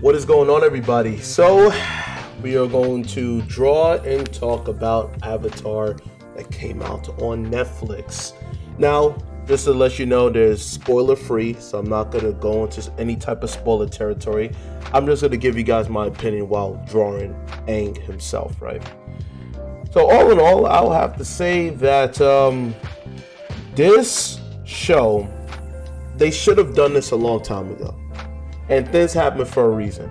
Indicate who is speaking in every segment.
Speaker 1: What is going on, everybody? So we are going to draw and talk about Avatar that came out on Netflix. Now, just to let you know, there's spoiler free, so I'm not going to go into any type of spoiler territory. I'm just going to give you guys my opinion while drawing Aang himself, right? So all in all, I'll have to say that this show, they should have done this a long time ago. And things happen for a reason.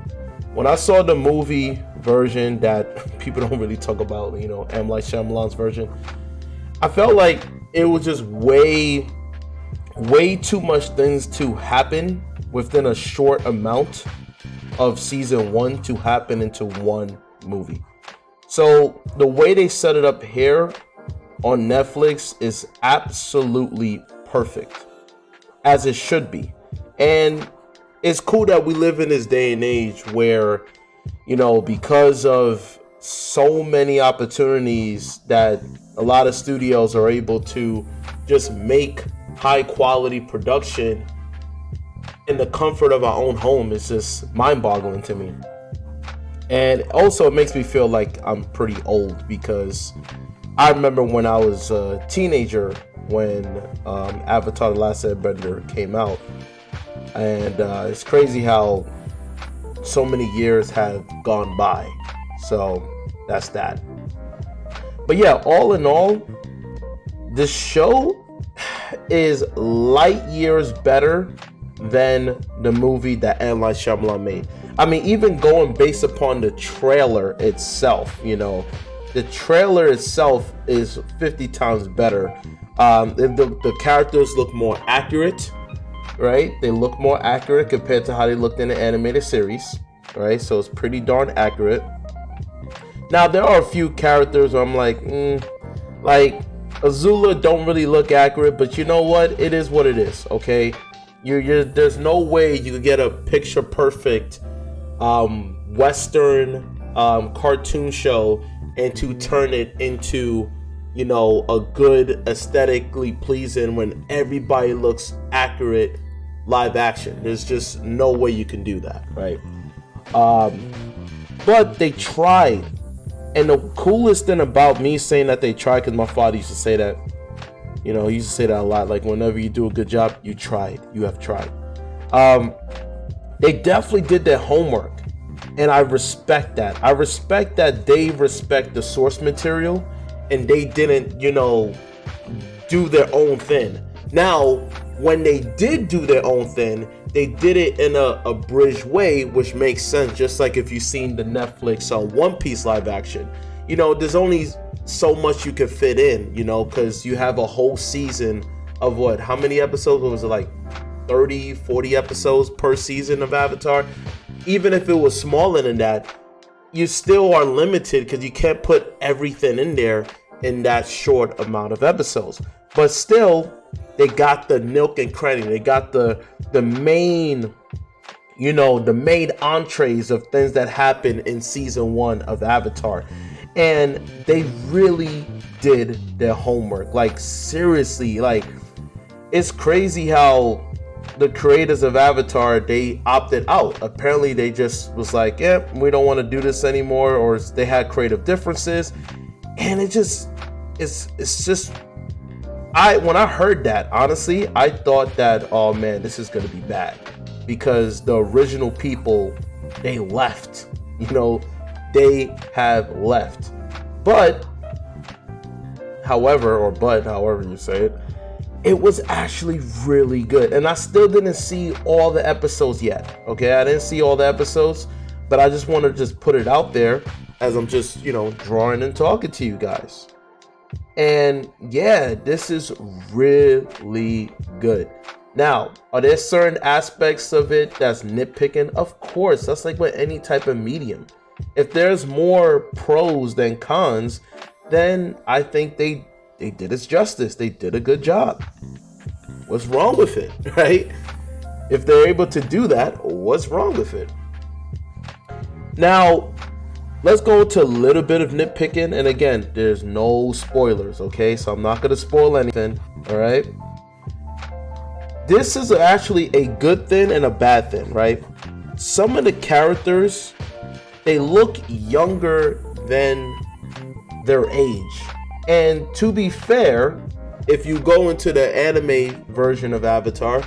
Speaker 1: When I saw the movie version that people don't really talk about, M. Night Shyamalan's version, I felt like it was just way too much things to happen within a short amount of season one to happen into one movie. So the way they set it up here on Netflix is absolutely perfect, as it should be. And it's cool that we live in this day and age where, because of so many opportunities that a lot of studios are able to just make high quality production in the comfort of our own home, is just mind boggling to me. And also it makes me feel like I'm pretty old, because I remember when I was a teenager when Avatar: The Last Airbender came out. And it's crazy how so many years have gone by. So that's that. But yeah, all in all, the show is light years better than the movie that M. Night Shyamalan made. I mean, even going based upon the trailer itself, the trailer itself is 50 times better. The characters look more accurate. Right? They look more accurate compared to how they looked in the animated series. Right? So it's pretty darn accurate. Now, there are a few characters where I'm like Azula don't really look accurate, but you know what? It is what it is, okay? There's no way you could get a picture perfect Western cartoon show and to turn it into a good, aesthetically pleasing when everybody looks accurate live action. There's just no way you can do that, right? But they tried. And the coolest thing about me saying that they tried, because my father used to say that, he used to say that a lot, like whenever you do a good job, you have tried. They definitely did their homework. And I respect that. I respect that they respect the source material and they didn't, do their own thing. Now, when they did do their own thing, they did it in a abridged way, which makes sense. Just like if you've seen the Netflix One Piece live action, there's only so much you can fit in, because you have a whole season of how many episodes? What was it, like 30, 40 episodes per season of Avatar? Even if it was smaller than that, you still are limited because you can't put everything in there in that short amount of episodes. But still, they got the nook and cranny. They got the main, the main entrees of things that happen in season one of Avatar. And they really did their homework. Like, seriously, it's crazy how the creators of Avatar, they opted out. Apparently they just was like, yeah, we don't want to do this anymore, or they had creative differences. And it's just when I heard that, honestly, I thought that, oh man, this is gonna be bad, because the original people, they left. They have left. But however you say it, it was actually really good. And I still didn't see all the episodes yet. Okay, I didn't see all the episodes, but I just want to just put it out there as I'm just, drawing and talking to you guys. And yeah, this is really good. Now, are there certain aspects of it that's nitpicking? Of course, that's like with any type of medium. If there's more pros than cons, then I think they did its justice. They did a good job. What's wrong with it, right? If they're able to do that, what's wrong with it? Now, let's go to a little bit of nitpicking. And again, there's no spoilers, okay? So I'm not going to spoil anything, all right? This is actually a good thing and a bad thing, right? some of the characters, they look younger than their age. And to be fair, if you go into the anime version of Avatar,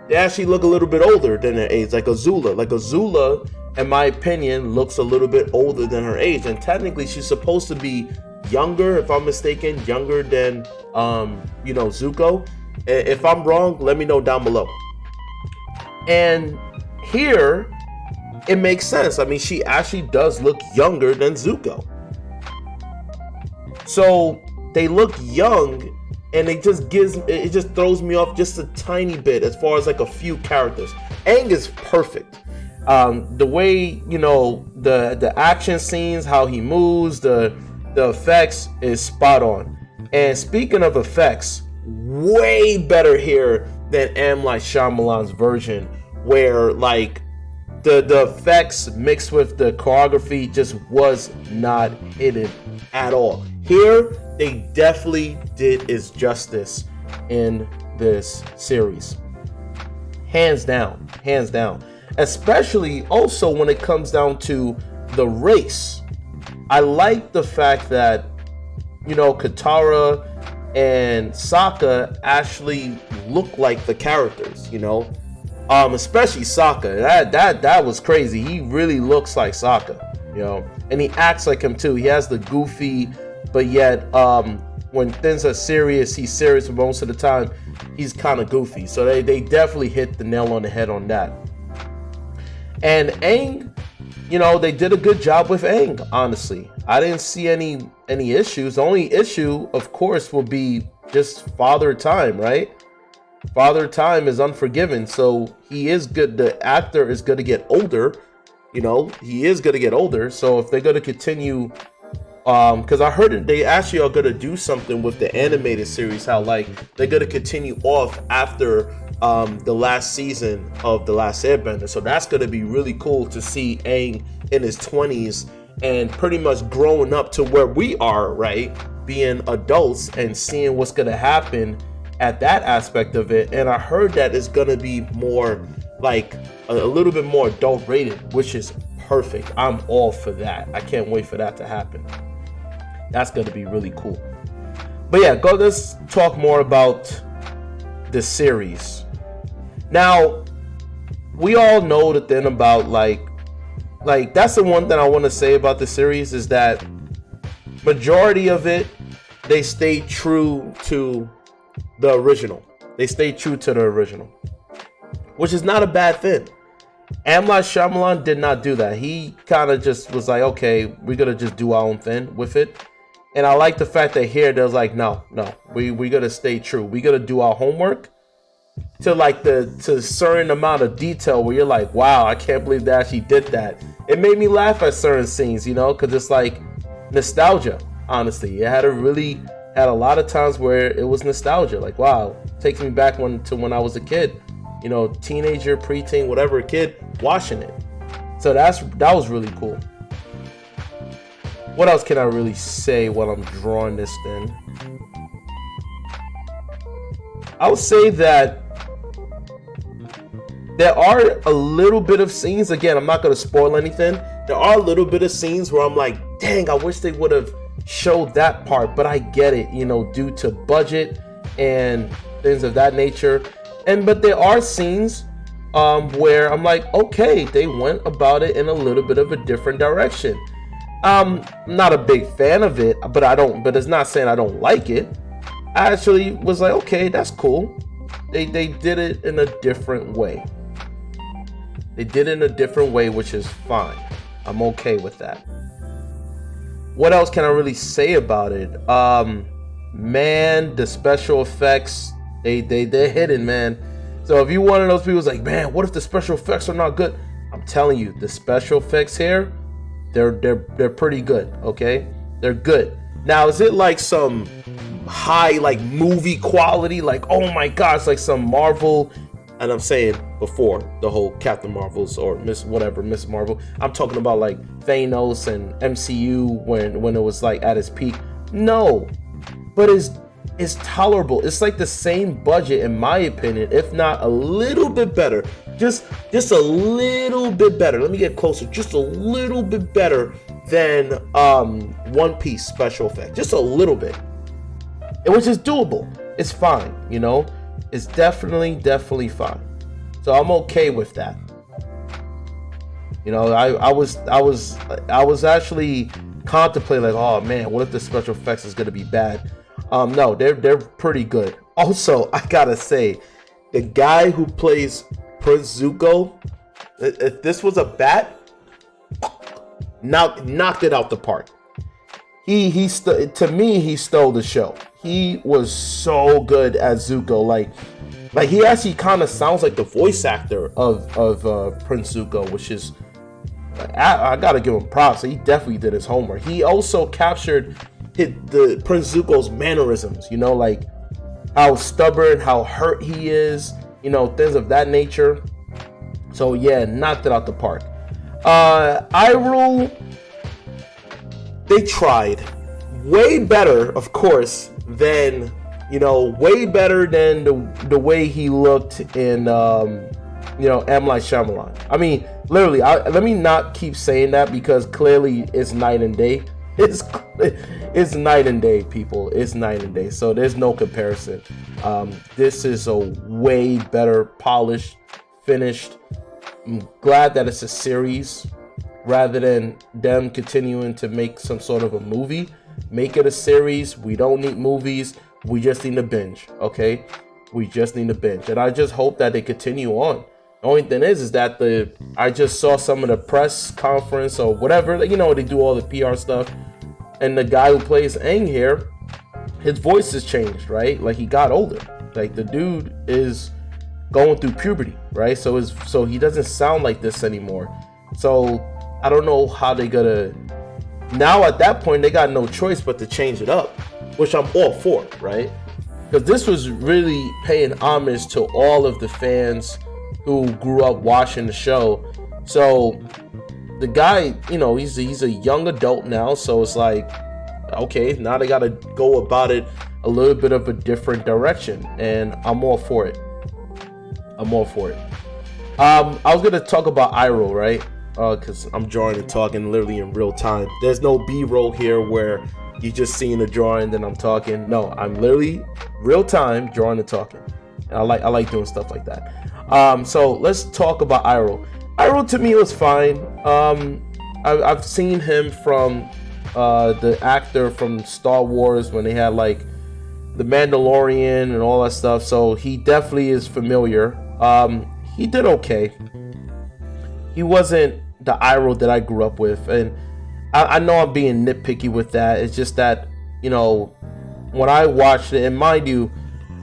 Speaker 1: they actually look a little bit older than their age, like Azula. Like Azula, in my opinion, looks a little bit older than her age. And technically, she's supposed to be younger, if I'm mistaken, younger than, Zuko. If I'm wrong, let me know down below. And here, it makes sense. I mean, she actually does look younger than Zuko. So they look young, and it just throws me off just a tiny bit as far as like a few characters. Aang is perfect. The way, the action scenes, how he moves, the effects is spot on. And speaking of effects, way better here than M. Night Shyamalan's version, where like the effects mixed with the choreography just was not hidden at all. Here, they definitely did its justice in this series. Hands down. Especially also when it comes down to the race. I like the fact that, Katara and Sokka actually look like the characters, especially Sokka. That was crazy. He really looks like Sokka, and he acts like him too. He has the goofy, but yet when things are serious, he's serious, but most of the time he's kind of goofy. So they definitely hit the nail on the head on that. And Aang, they did a good job with Aang, honestly. I didn't see any issues. The only issue, of course, will be just Father Time, right? Father Time is unforgiven, so he is good. The actor is going to get older, he is going to get older. So if they're going to continue, because I heard they actually are going to do something with the animated series, how like they're going to continue off after the last season of The Last Airbender. So that's going to be really cool to see Aang in his 20s and pretty much growing up to where we are, right? Being adults and seeing what's going to happen at that aspect of it. And I heard that it's going to be more like a little bit more adult rated, which is perfect. I'm all for that. I can't wait for that to happen. That's going to be really cool. But yeah, let's talk more about the series. Now, we all know the thing about like that's the one thing I want to say about the series is that majority of it, they stay true to the original. Which is not a bad thing. M. Night Shyamalan did not do that. He kind of just was like, okay, we're going to just do our own thing with it. And I like the fact that here, they're like, no, we're going to stay true. We're going to do our homework to a certain amount of detail where you're like, wow, I can't believe they actually did that. It made me laugh at certain scenes, because it's like nostalgia, honestly. It had a lot of times where it was nostalgia. Like, wow, takes me back to when I was a kid, teenager, preteen, whatever, kid, watching it. So that was really cool. What else can I really say while I'm drawing this thing? I would say that there are a little bit of scenes, again, I'm not going to spoil anything. There are a little bit of scenes where I'm like, dang, I wish they would have showed that part, but I get it, due to budget and things of that nature. But there are scenes where I'm like, okay, they went about it in a little bit of a different direction. I'm not a big fan of it, but it's not saying I don't like it. I actually was like, okay, that's cool. They did it in a different way. Which is fine. I'm okay with that. What else can I really say about it? Man, the special effects, they're hidden, man. So if you're one of those people who's like, man, what if the special effects are not good? I'm telling you, the special effects here, they're pretty good, okay? They're good. Now, is it like some high like movie quality, like, oh my gosh, like some Marvel? And I'm saying before the whole Captain Marvels or Miss Marvel, I'm talking about like Thanos and MCU when it was like at its peak. No, but is tolerable. It's like the same budget, in my opinion, if not a little bit better. Just a little bit better. Let me get closer. Just a little bit better than One Piece special effect. Just a little bit. Which is doable. It's fine, you know. It's definitely fine. So I'm okay with that. You know, I was actually contemplating like, oh man, what if the special effects is gonna be bad? No, they're pretty good. Also, I gotta say, the guy who plays Prince Zuko, if this was a bat, knocked it out the park. To me, he stole the show. He was so good as Zuko. Like he actually kind of sounds like the voice actor of Prince Zuko, which is, I gotta give him props. He definitely did his homework. He also captured the Prince Zuko's mannerisms, you know, like how stubborn, how hurt he is, you know, things of that nature. So yeah, knocked it out the park. Hyrule, they tried way better, of course, than, you know, way better than the way he looked in you know, M. Night Shyamalan. I mean, literally, let me not keep saying that, because clearly it's night and day. It's night and day, people. It's night and day. So there's no comparison. This is a way better polished, finished. I'm glad that it's a series rather than them continuing to make some sort of a movie. Make it a series. We don't need movies. We just need to binge. Okay, we just need to binge, and I just hope that they continue on. The only thing is that I just saw some of the press conference or whatever, you know, they do all the PR stuff, and the guy who plays Aang here, his voice has changed, right? Like, he got older. Like, the dude is going through puberty, right? So he doesn't sound like this anymore. So I don't know how they gonna. Now at that point, they got no choice but to change it up, which I'm all for, right? Because this was really paying homage to all of the fans who grew up watching the show. So the guy, you know, he's a young adult now, so it's like, okay, now they gotta go about it a little bit of a different direction, and I'm all for it. I'm all for it. I was gonna talk about Iroh, right? Because I'm drawing and talking literally in real time. There's no B-roll here where you just seeing the drawing, then I'm talking. No, I'm literally real time drawing and talking. And I like doing stuff like that. So let's talk about Iroh. Iroh to me was fine. I've seen him from the actor from Star Wars when they had like the Mandalorian and all that stuff. So he definitely is familiar. He did okay. He wasn't the Iroh that I grew up with, and I know I'm being nitpicky with that. It's just that, you know, when I watched it, and mind you,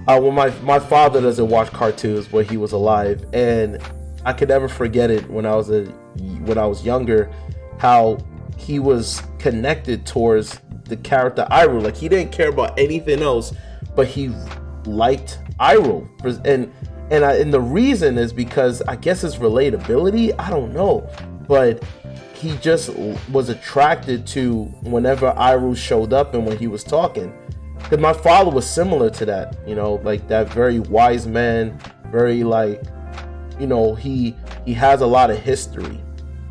Speaker 1: when my father doesn't watch cartoons when he was alive, and I could never forget it when I was younger, how he was connected towards the character Iroh. Like, he didn't care about anything else, but he liked Iroh, and the reason is because I guess it's relatability. I don't know, but he just was attracted to whenever Iroh showed up and when he was talking. Because my father was similar to that, you know, like that very wise man, very like, you know, he has a lot of history,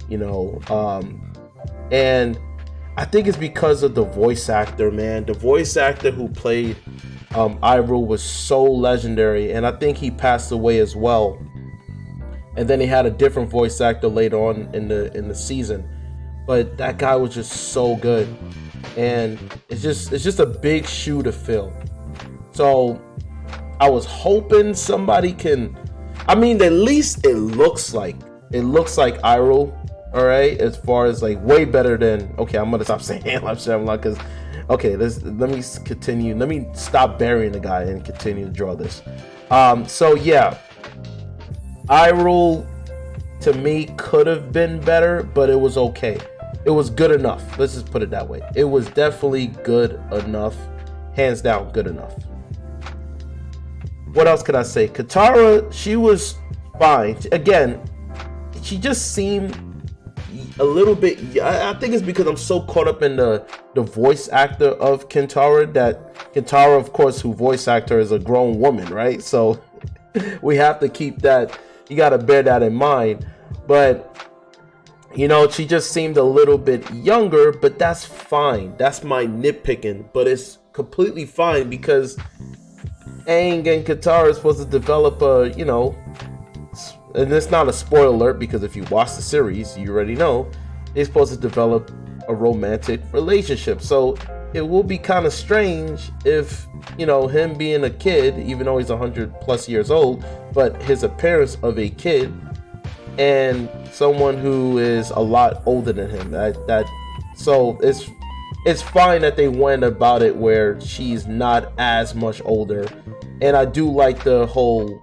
Speaker 1: you know, and I think it's because of the voice actor, man. The voice actor who played Iroh was so legendary, and I think he passed away as well. And then he had a different voice actor later on in the season, but that guy was just so good, and it's just a big shoe to fill. So I was hoping somebody can. I mean, at least it looks like Iroh. All right, as far as like way better than. Okay, I'm gonna stop saying Shyamalan because. Okay, let me continue. Let me stop burying the guy and continue to draw this. So yeah, Iroh to me could have been better, but it was okay. It was good enough. Let's just put it that way. It was definitely good enough. Hands down, good enough. What else could I say? Katara, she was fine. Again, she just seemed a little bit. I think it's because I'm so caught up in the voice actor of Kentara, that Kentara, of course, who voice actor is a grown woman, right? So we have to keep that. You got to bear that in mind. But you know, she just seemed a little bit younger, but that's fine. That's my nitpicking, but it's completely fine because Aang and Katara is supposed to develop a, you know, and it's not a spoiler alert because if you watch the series, you already know they're supposed to develop a romantic relationship. So it will be kind of strange if, you know, him being a kid, even though he's 100+ years old, but his appearance of a kid and someone who is a lot older than him. So it's fine that they went about it where she's not as much older, and I do like the whole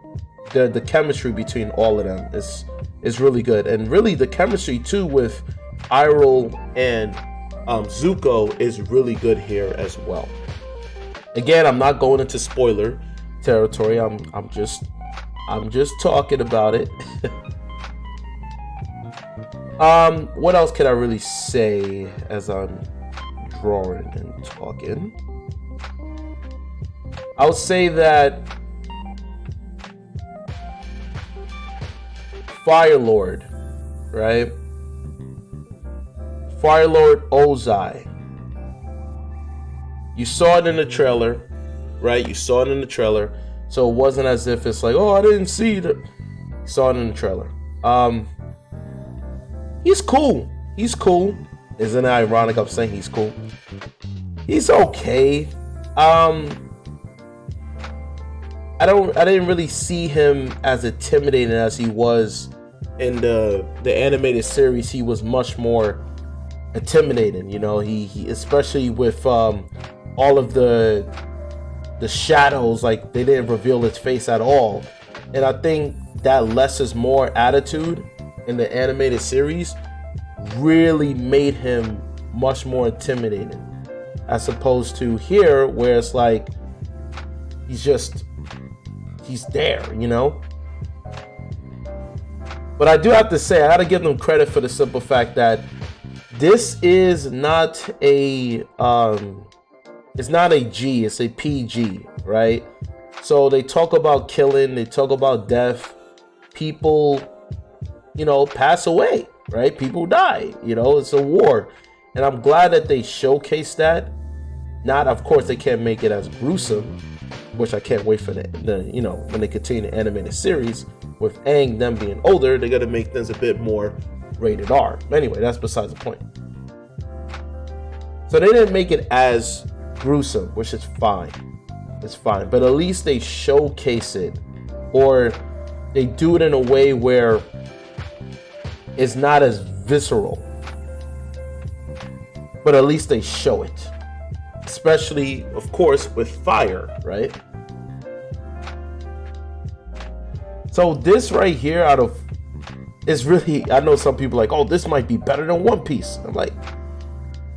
Speaker 1: the chemistry between all of them is really good, and really the chemistry too with Iroh and Zuko is really good here as well. Again, I'm not going into spoiler territory. I'm just talking about it. What else can I really say as I'm drawing and talking? I would say that Fire Lord, right? Fire Lord Ozai. You saw it in the trailer, right? You saw it in the trailer. So it wasn't as if it's like, oh, I didn't see it. You saw it in the trailer. He's cool. He's cool. Isn't it ironic I'm saying he's cool? He's okay. I didn't really see him as intimidating as he was in the animated series. He was much more intimidating, you know. He especially with all of the shadows, like they didn't reveal his face at all. And I think that less is more attitude in the animated series really made him much more intimidating, as opposed to here where it's like he's there, you know. But I do have to say, I gotta give them credit for the simple fact that this is not a it's not a G, it's a PG, right? So they talk about killing, they talk about death, people, you know, pass away, right? People die, you know, it's a war. And I'm glad that they showcase that. Not, of course, they can't make it as gruesome, which I can't wait for the you know, when they continue the animated series with Aang, them being older, they got to make things a bit more rated R. Anyway, that's besides the point. So they didn't make it as gruesome, which is fine. It's fine, but at least they showcase it, or they do it in a way where it's not as visceral, but at least they show it. Especially, of course, with fire, right? So this right here out of is really, I know some people are like, oh, this might be better than One Piece. I'm like,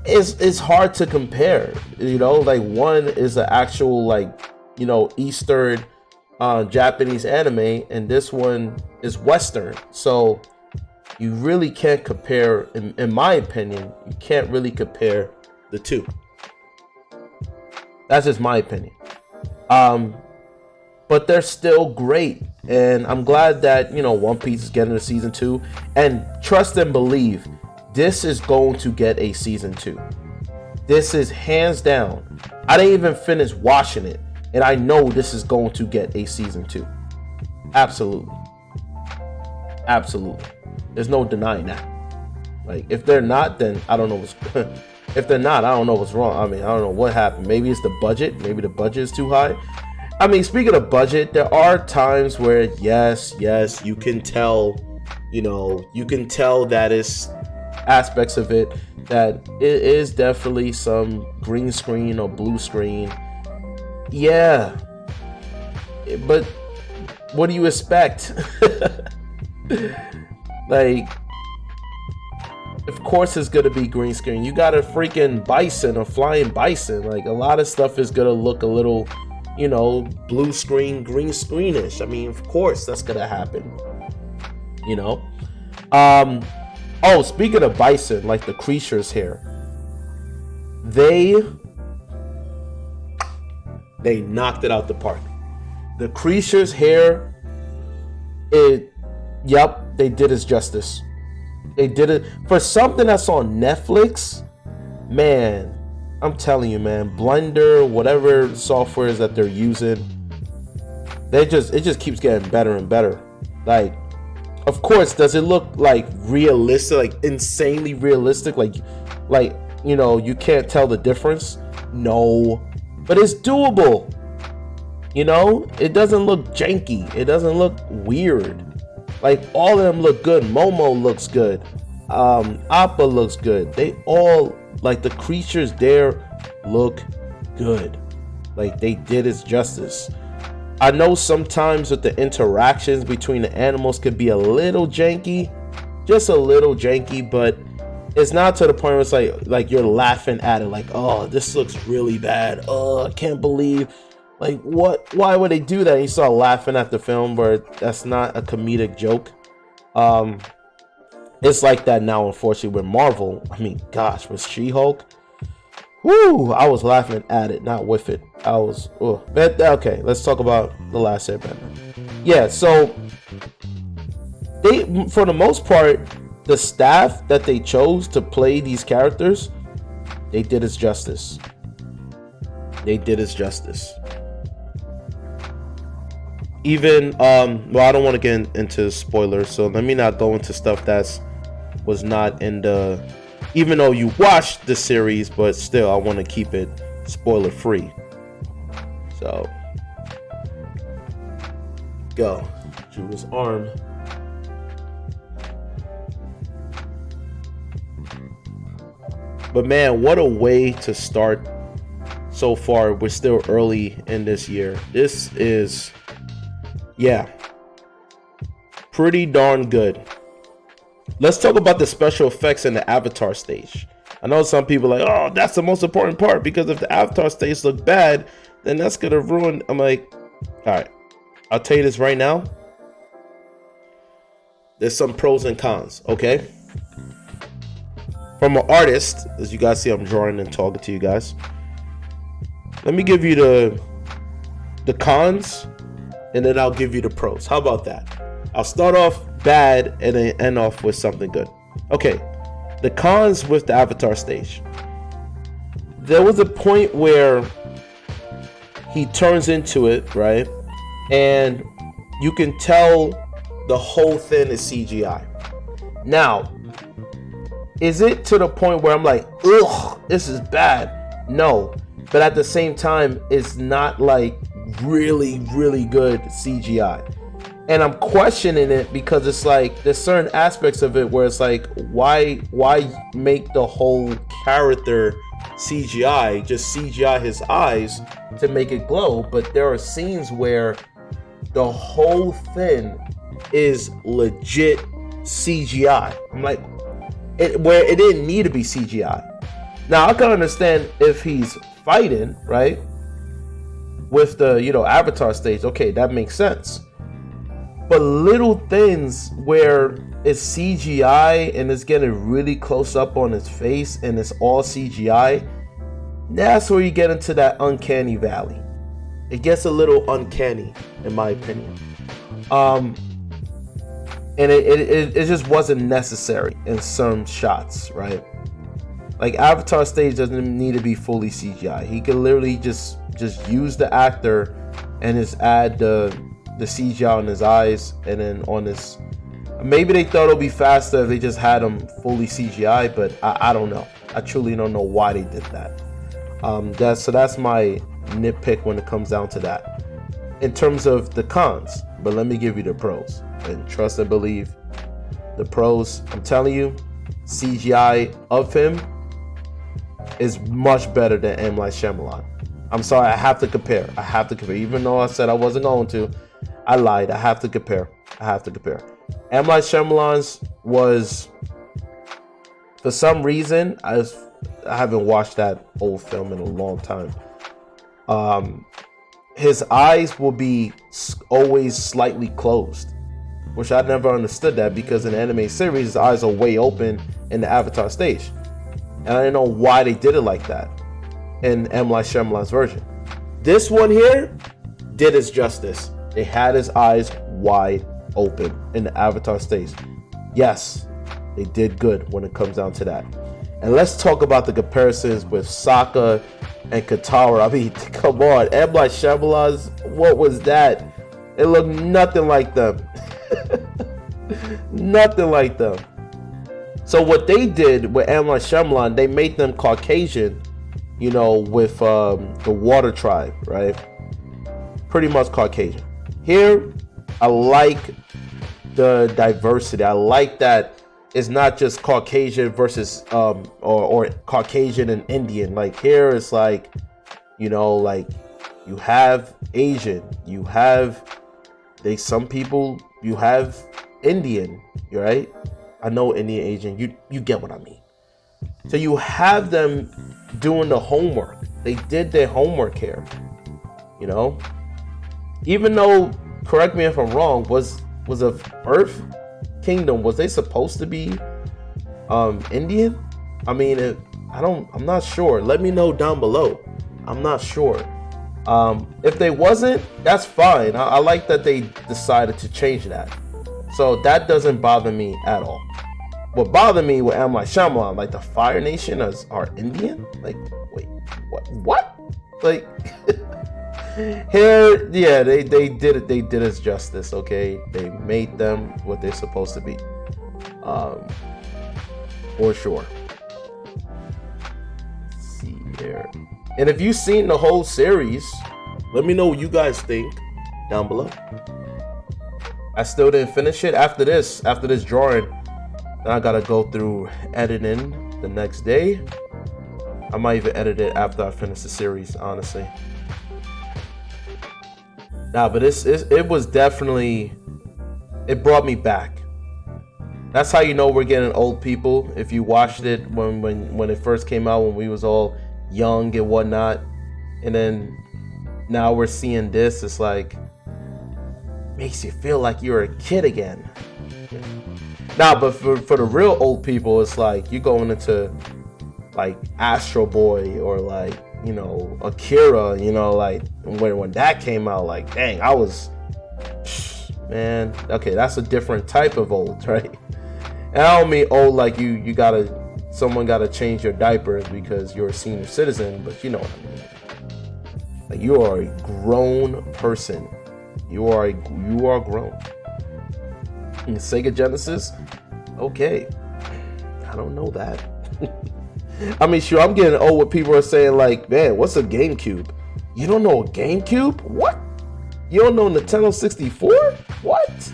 Speaker 1: it's hard to compare, you know, like one is an actual, like, you know, Eastern Japanese anime, and this one is Western. So you really can't compare, in my opinion, you can't really compare the two. That's just my opinion. But they're still great. And I'm glad that, you know, One Piece is getting a season 2. And trust and believe, this is going to get a season 2. This is hands down. I didn't even finish watching it, and I know this is going to get a season 2. Absolutely. Absolutely. There's no denying that. Like, if they're not, then I don't know what's if they're not, I don't know what's wrong. I mean, I don't know what happened. Maybe it's the budget. Maybe the budget is too high. I mean, speaking of budget, there are times where yes, you can tell, you know, you can tell that it's aspects of it that it is definitely some green screen or blue screen. Yeah. But what do you expect? Like, of course it's gonna be green screen. You got a freaking bison, a flying bison. Like, a lot of stuff is gonna look a little, you know, blue screen, green screenish. I mean, of course that's gonna happen, you know. Oh, speaking of Bison, like the creatures here, they knocked it out the park. The creatures here, they did it justice. They did it for something that's on Netflix. Man, I'm telling you, man, Blender, whatever softwares that they're using, it just keeps getting better and better. Like, of course, does it look like realistic, like insanely realistic? Like you can't tell the difference. No, but it's doable. It doesn't look janky. It doesn't look weird. Like, all of them look good. Momo looks good. Appa looks good. They all, like, the creatures there look good. Like, they did its justice. I know sometimes with the interactions between the animals could be a little janky, just a little janky, but it's not to the point where it's like you're laughing at it, like, oh, this looks really bad. Oh, I can't believe, like, what? Why would they do that? And you start laughing at the film, where that's not a comedic joke. It's like that now, unfortunately, with Marvel. I mean, gosh, with She-Hulk. Woo! I was laughing at it, not with it. I was, but okay, let's talk about The Last Airbender. Yeah, so they, for the most part, the staff that they chose to play these characters, they did its justice. They did its justice. Even, well, I don't want to get into spoilers, so let me not go into stuff was not in the, even though you watched the series, but still, I want to keep it spoiler free. So, go. Drew his arm. But man, what a way to start so far. We're still early in this year. This is, yeah, pretty darn good. Let's talk about the special effects in the Avatar stage. I know some people are like, oh, that's the most important part, because if the Avatar stage look bad, then that's gonna ruin. I'm like, all right, I'll tell you this right now. There's some pros and cons, okay? From an artist, as you guys see, I'm drawing and talking to you guys. Let me give you the cons, and then I'll give you the pros. How about that? I'll start off bad and then end off with something good. Okay, the cons with the Avatar stage. There was a point where he turns into it, right? And you can tell the whole thing is CGI. Now, is it to the point where I'm like, ugh, this is bad? No, but at the same time, it's not like really, really good CGI. And I'm questioning it, because it's like there's certain aspects of it where it's like, why make the whole character CGI? Just CGI his eyes to make it glow. But there are scenes where the whole thing is legit CGI. I'm like, where it didn't need to be CGI. Now I can understand if he's fighting, right, with the Avatar stage. Okay, that makes sense. But little things where it's CGI and it's getting really close up on his face and it's all CGI, that's where you get into that uncanny valley. It gets a little uncanny, in my opinion. And it just wasn't necessary in some shots, right? Like, Avatar stage doesn't need to be fully CGI. He could literally just use the actor and just add the CGI on his eyes, and then on his, maybe they thought it would be faster if they just had him fully CGI, but I don't know. I truly don't know why they did that. That's my nitpick when it comes down to that. In terms of the cons, but let me give you the pros. And trust and believe, the pros, I'm telling you, CGI of him is much better than M. Night Shyamalan. I'm sorry, I have to compare. Even though I said I wasn't going to, I lied. I have to compare. M. Night Shyamalan's was, for some reason, I haven't watched that old film in a long time. His eyes will be always slightly closed. which I never understood that, because in the anime series, his eyes are way open in the Avatar stage. And I didn't know why they did it like that in M. Night Shyamalan's version. This one here did its justice. They had his eyes wide open in the Avatar stage. Yes, they did good when it comes down to that. And let's talk about the comparisons with Sokka and Katara. I mean, come on, M. Night Shyamalan's, what was that? It looked nothing like them. Nothing like them. So what they did with M. Night Shyamalan, they made them Caucasian, you know, with the Water Tribe, right? Pretty much Caucasian. Here, I like the diversity. I like that it's not just Caucasian versus or Caucasian and Indian. Like here, it's like, you know, like you have Asian, you have some people, you have Indian, right? I know Indian, Asian, you get what I mean. So you have them doing the homework. They did their homework here, you know? Even though, correct me if I'm wrong, was of Earth Kingdom, was they supposed to be Indian? I mean, I'm not sure. Let me know down below. I'm not sure. If they wasn't, that's fine. I like that they decided to change that. So that doesn't bother me at all. What bothered me with M. Night Shyamalan, like the Fire Nation are Indian? Like, wait, what? Like, here, yeah, they did it. They did us justice. Okay, they made them what they're supposed to be, for sure. Let's see here, and if you've seen the whole series, let me know what you guys think down below. I still didn't finish it after this drawing. Then I gotta go through editing the next day. I might even edit it after I finish the series, honestly. Nah, but it was definitely, it brought me back. That's how you know we're getting old people. If you watched it when it first came out, when we was all young and whatnot, and then now we're seeing this, it's like, makes you feel like you're a kid again. Nah, but for the real old people, it's like you going into like Astro Boy or like, you know, Akira, you know, like when that came out, like, dang, I was, man, okay, that's a different type of old, right? And I don't mean old like someone gotta change your diapers because you're a senior citizen, but you know what I mean. Like, you are a grown person. You are grown. In Sega Genesis, okay, I don't know that. I mean, sure, I'm getting old when people are saying like, man, what's a GameCube? You don't know a GameCube? What? You don't know Nintendo 64? What?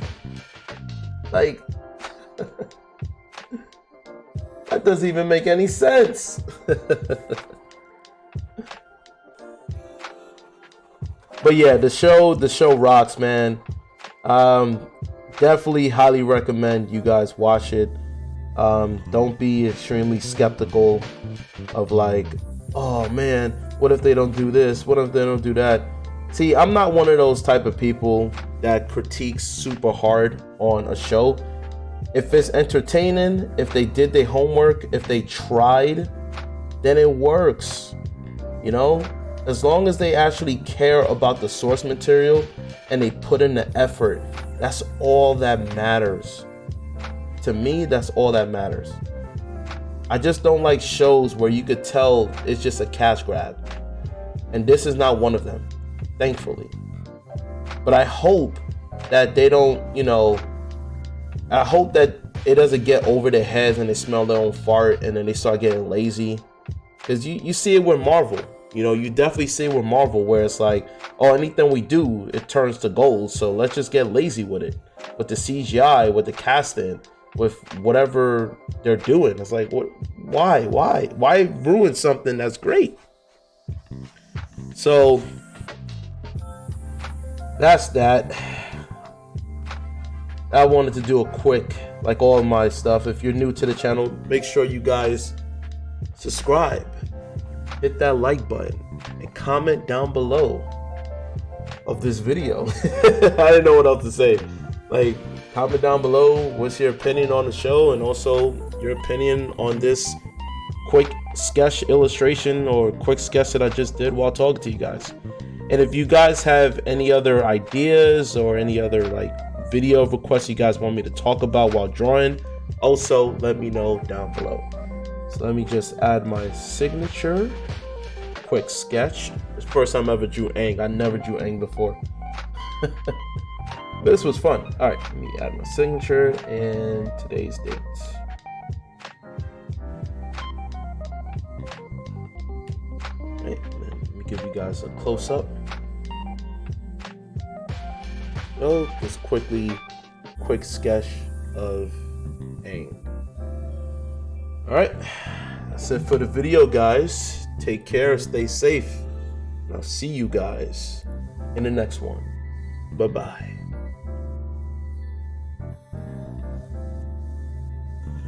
Speaker 1: Like, that doesn't even make any sense. But yeah, the show rocks, man. Definitely highly recommend you guys watch it. Don't be extremely skeptical of like, oh man, what if they don't do this? What if they don't do that? See, I'm not one of those type of people that critiques super hard on a show. If it's entertaining, if they did their homework, if they tried, then it works. You know, as long as they actually care about the source material and they put in the effort, that's all that matters. To me, that's all that matters. I just don't like shows where you could tell it's just a cash grab. And this is not one of them, thankfully. But I hope that they don't, you know, I hope that it doesn't get over their heads and they smell their own fart and then they start getting lazy. Because you see it with Marvel. You know, you definitely see it with Marvel where it's like, oh, anything we do, it turns to gold. So let's just get lazy with it. With the CGI, with the casting, with whatever they're doing. It's like, what? Why ruin something that's great? So that's that. I wanted to do a quick, like all of my stuff. If you're new to the channel, make sure you guys subscribe, hit that like button, and comment down below of this video. I didn't know what else to say. Like, Comment down below what's your opinion on the show, and also your opinion on this quick sketch illustration or quick sketch that I just did while talking to you guys. And if you guys have any other ideas or any other like video requests you guys want me to talk about while drawing, also let me know down below. So let me just add my signature. Quick sketch. It's the first time I ever drew Aang. I never drew Aang before. This was fun. Alright, let me add my signature and today's date. Right, let me give you guys a close-up. Oh, just quick sketch of Aang. Alright, that's it for the video, guys. Take care, stay safe, and I'll see you guys in the next one. Bye-bye.